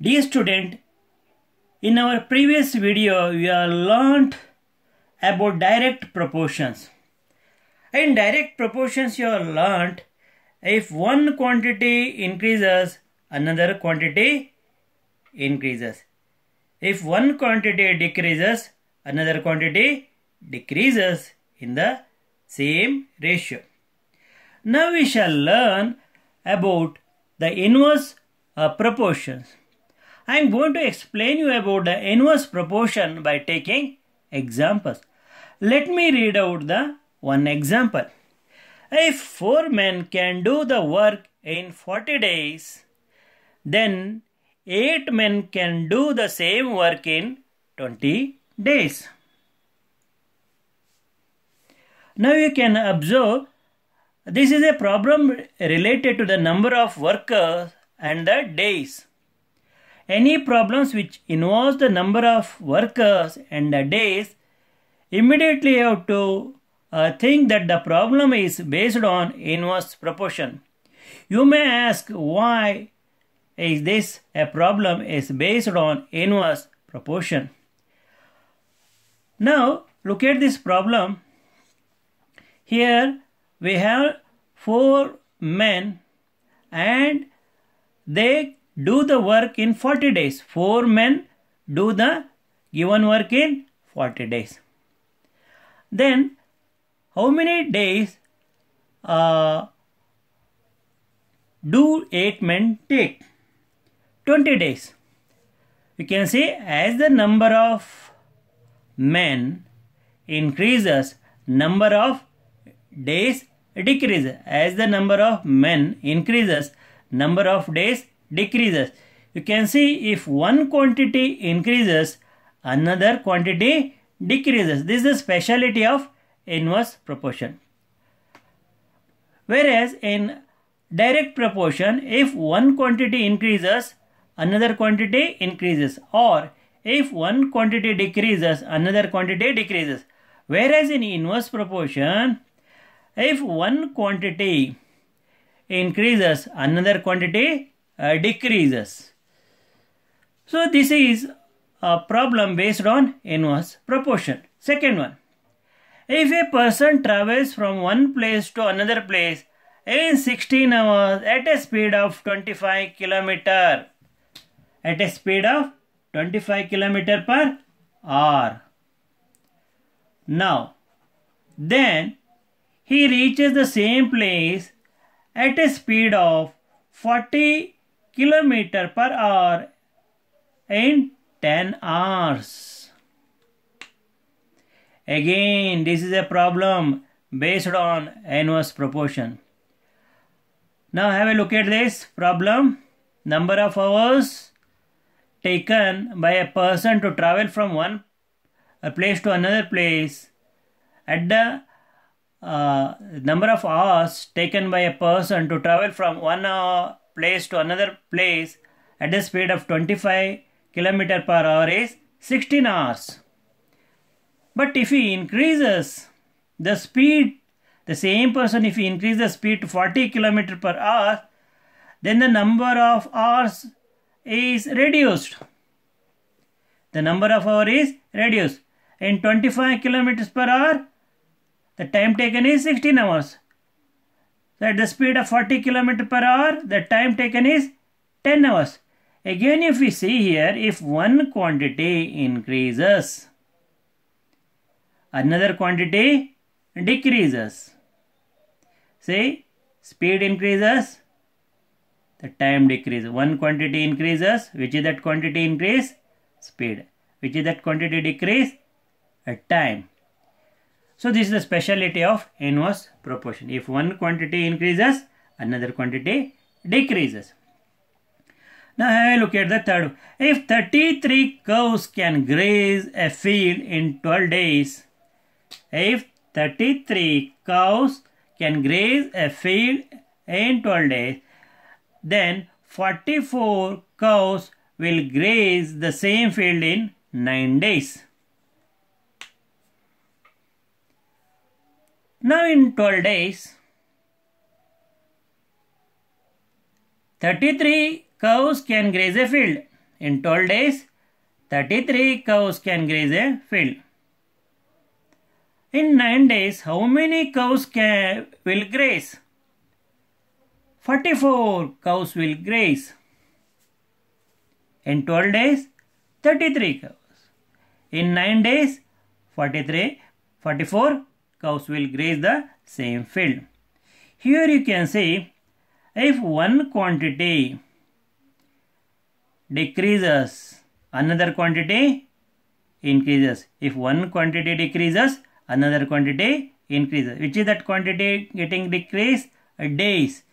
Dear student, in our previous video we have learnt about direct proportions. In direct proportions you have learnt if one quantity increases, another quantity increases. If one quantity decreases, another quantity decreases in the same ratio. Now we shall learn about the inverse proportions. I am going to explain you about the inverse proportion by taking examples. Let me read out the one example. If 4 men can do the work in 40 days, then 8 men can do the same work in 20 days. Now you can observe this is a problem related to the number of workers and the days. Any problems which involves the number of workers and the days, immediately you have to think that the problem is based on inverse proportion. You may ask why is this a problem is based on inverse proportion. Now look at this problem. Here we have 4 men and they do the work in 40 days. 4 men do the given work in 40 days. Then how many days do 8 men take? 20 days. You can see as the number of men increases, number of days decreases. As the number of men increases, number of days decreases. You can see if one quantity increases, another quantity decreases. This is the speciality of inverse proportion. Whereas in direct proportion, if one quantity increases, another quantity increases, or if one quantity decreases, another quantity decreases. Whereas in inverse proportion, if one quantity increases, another quantity decreases. So this is a problem based on inverse proportion. Second one, if a person travels from one place to another place in 16 hours at a speed of 25 km, at a speed of 25 km per hour. Now, then he reaches the same place at a speed of 40 km per hour in 10 hours. Again, this is a problem based on inverse proportion. Now have a look at this problem. Number of hours taken by a person to travel from one place to another place. At the number of hours taken by a person to travel from one place to another place at the speed of 25 km per hour is 16 hours. But if he increases the speed, the same person, if he increases the speed to 40 km per hour, then the number of hours is reduced. The number of hours is reduced. In 25 km per hour, the time taken is 16 hours. So at the speed of 40 km per hour, the time taken is 10 hours. Again, if we see here, if one quantity increases, another quantity decreases. See, speed increases, the time decreases. One quantity increases, which is that quantity increase? Speed. Which is that quantity decrease? Time. So this is the speciality of inverse proportion. If one quantity increases, another quantity decreases. Now have a look at the third one. If 33 cows can graze a field in 12 days, if 33 cows can graze a field in 12 days, then 44 cows will graze the same field in 9 days. Now in 12 days, 33 cows can graze a field. In 12 days, 33 cows can graze a field. In 9 days, how many cows will graze? 44 cows will graze. In 12 days, 33 cows. In 9 days, 44 cows will graze the same field. Here you can see, if one quantity decreases, another quantity increases. If one quantity decreases, another quantity increases. Which is that quantity getting decreased? Days.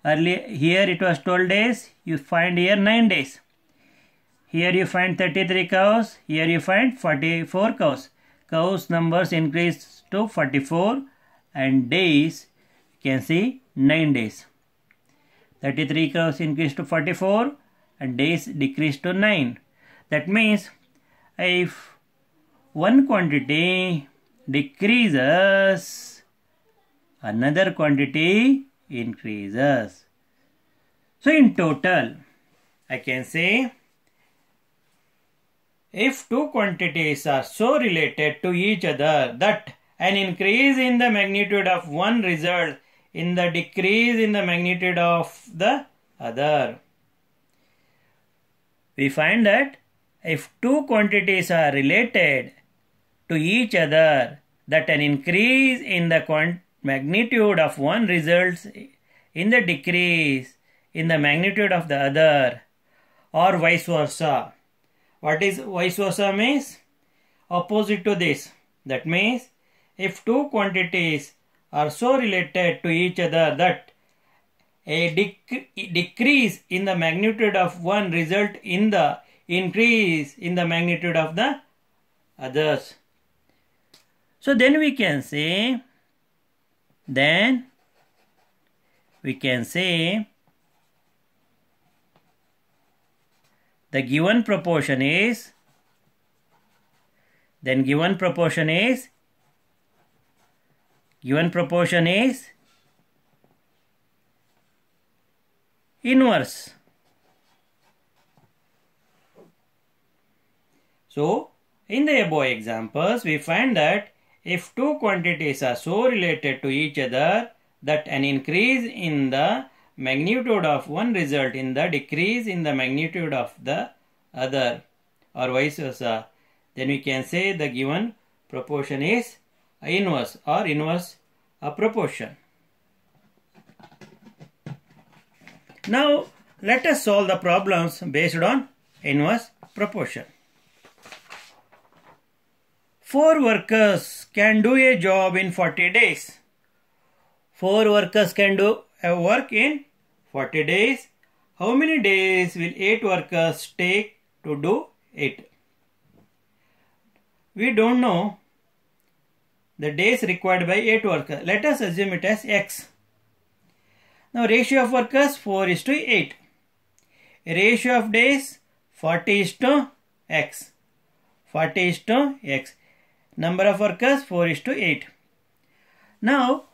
Earlier, here it was 12 days, you find here 9 days. Here you find 33 cows, here you find 44 cows. Cows numbers increased to 44 and days you can see 9 days. 33 cows increased to 44 and days decreased to 9. That means if one quantity decreases, another quantity increases. So in total, I can say if two quantities are so related to each other that an increase in the magnitude of one results in the decrease in the magnitude of the other. We find that if two quantities are related to each other, that an increase in the magnitude of one results in the decrease in the magnitude of the other, or vice versa. What is vice versa means? Opposite to this. That means if two quantities are so related to each other that a decrease in the magnitude of one result in the increase in the magnitude of the others. So then we can say the given proportion is inverse. So in the above examples we find that if two quantities are so related to each other that an increase in the magnitude of one result in the decrease in the magnitude of the other, or vice versa, then we can say the given proportion is inverse or inverse proportion. Now let us solve the problems based on inverse proportion. 4 workers can do a job in 40 days. 4 workers can do a work in 40 days. How many days will 8 workers take to do it? We don't know the days required by 8 workers. Let us assume it as X. Now ratio of workers 4:8. Ratio of days 40:X. 40:X. Number of workers 4:8. Now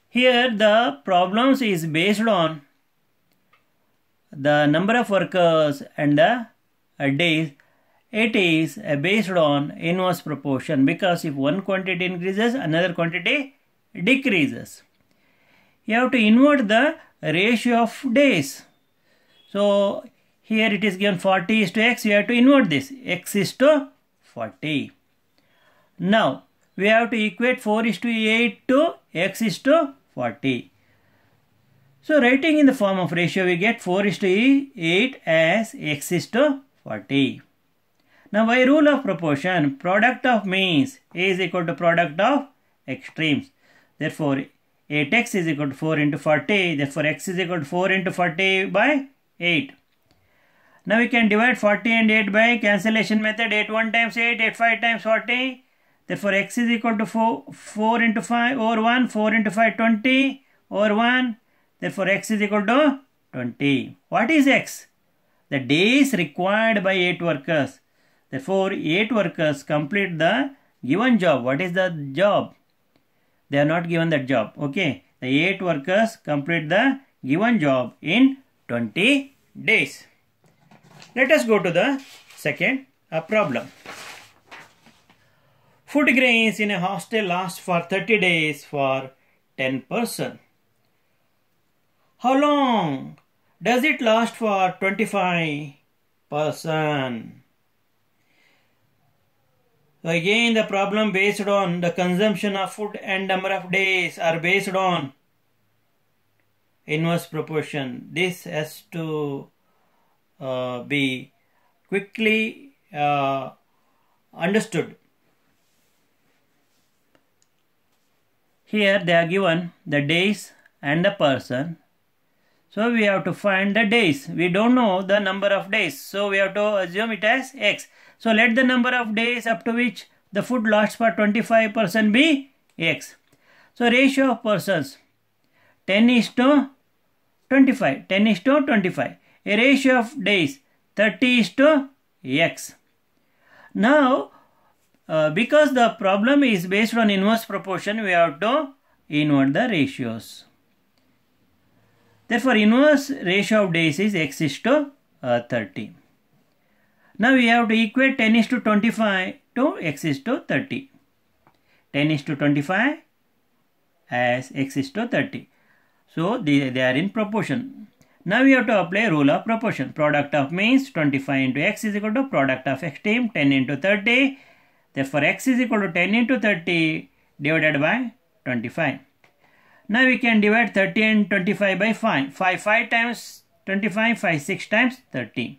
here the problems is based on the number of workers and the days. It is based on inverse proportion, because if one quantity increases, another quantity decreases. You have to invert the ratio of days. So here it is given 40:X. You have to invert this. X is to 40. Now we have to equate 4:8 to X is to 40. So writing in the form of ratio, we get 4:8 as X is to 40. Now by rule of proportion, product of means is equal to product of extremes. Therefore 8x is equal to 4 into 40. Therefore x is equal to 4 into 40 by 8. Now we can divide 40 and 8 by cancellation method. 8 1 times 8, 8 5 times 40. Therefore x is equal to 4 into 5 over 1, 4 into 5 20 over 1. Therefore x is equal to 20. What is x? The days required by 8 workers. Therefore 8 workers complete the given job. What is the job? They are not given that job. Okay. The 8 workers complete the given job in 20 days. Let us go to the second problem. Food grains in a hostel last for 30 days for 10 persons. How long does it last for 25 persons? So again, the problem based on the consumption of food and number of days are based on inverse proportion. This has to be quickly understood. Here they are given the days and the person. So we have to find the days. We don't know the number of days. So we have to assume it as X. So let the number of days up to which the food lasts for 25% be X. So ratio of persons 10:25. 10:25. A ratio of days 30:X. Now because the problem is based on inverse proportion, we have to invert the ratios. Therefore, inverse ratio of days is X:30. Now we have to equate 10:25 to X:30. 10:25 as X:30. So they are in proportion. Now we have to apply rule of proportion. Product of means 25 into X is equal to product of X team 10 into 30. Therefore, X is equal to 10 into 30 divided by 25. Now we can divide 30 and 25 by 5. 5 times 25, 5 6 times 30.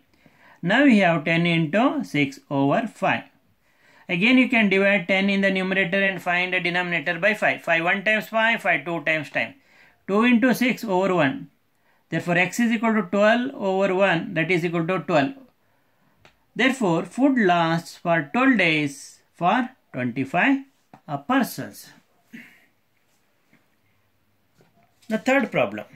Now we have 10 into 6 over 5. Again you can divide 10 in the numerator and 5 in the denominator by 5. 5 1 times 5, 5 2 times time. 2 into 6 over 1. Therefore, X is equal to 12 over 1, that is equal to 12. Therefore, food lasts for 12 days for 25 persons. The third problem.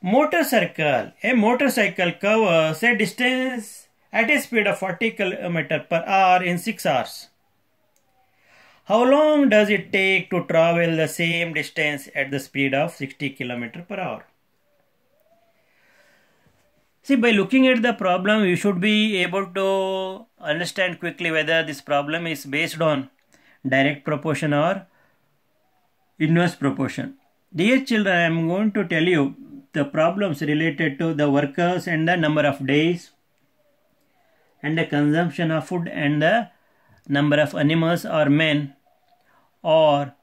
Motorcycle. A motorcycle covers a distance at a speed of 40 km per hour in 6 hours. How long does it take to travel the same distance at the speed of 60 km per hour? See, by looking at the problem, you should be able to understand quickly whether this problem is based on direct proportion or inverse proportion. Dear children, I am going to tell you the problems related to the workers and the number of days and the consumption of food and the number of animals or men, or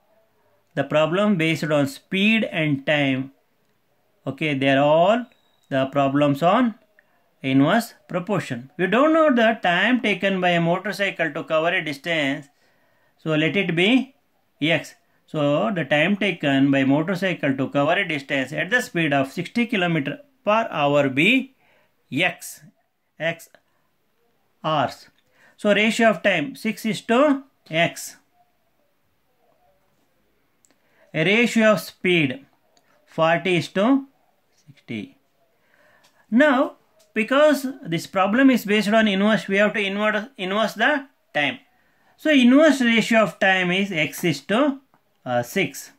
the problem based on speed and time. Okay, they are all the problems on inverse proportion. We don't know the time taken by a motorcycle to cover a distance, so let it be X. So the time taken by motorcycle to cover a distance at the speed of 60 km per hour be X hours. So ratio of time 6:X. A ratio of speed 40:60. Now because this problem is based on inverse, we have to inverse the time. So inverse ratio of time is X:6.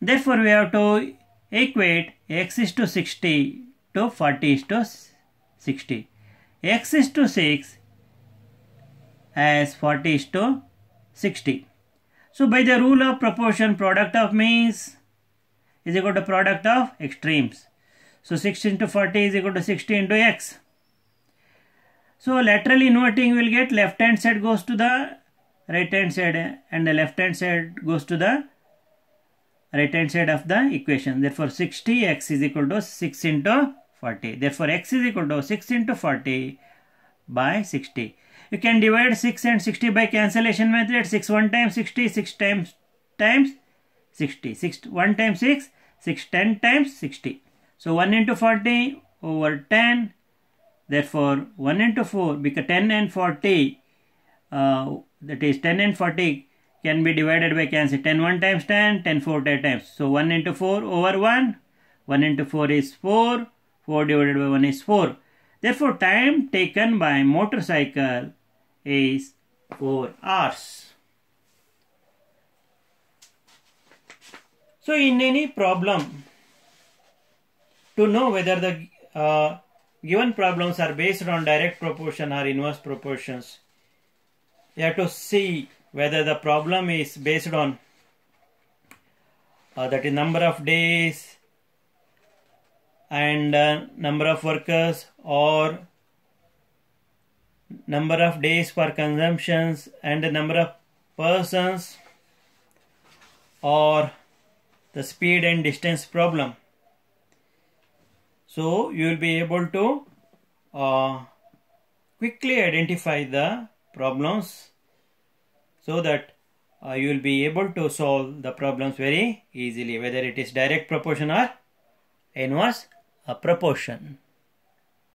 Therefore we have to equate X:60 to 40:60. X:6 as 40:60. So by the rule of proportion, product of means is equal to product of extremes. So 6 into 40 is equal to 60 into X. So lateral inverting will get left hand side goes to the right hand side and the left hand side goes to the right hand side of the equation. Therefore 60X is equal to 6 into 40. Therefore X is equal to 6 into 40 by 60. You can divide 6 and 60 by cancellation method. 6 1 times 60, 6 times 60. 6 1 times 6, 6 10 times 60. So 1 into 40 over 10. Therefore 1 into 4, because 10 and 40, that is 10 and 40 can be divided by cancel. 10 1 times 10, 10 4 times. So 1 into 4 over 1. 1 into 4 is 4. 4 divided by 1 is 4. Therefore time taken by motorcycle is 4 hours. So in any problem, to know whether the given problems are based on direct proportion or inverse proportions, you have to see whether the problem is based on that is number of days and number of workers, or number of days for consumptions and the number of persons, or the speed and distance problem. So you will be able to quickly identify the problems, so that you will be able to solve the problems very easily, whether it is direct proportion or inverse proportion.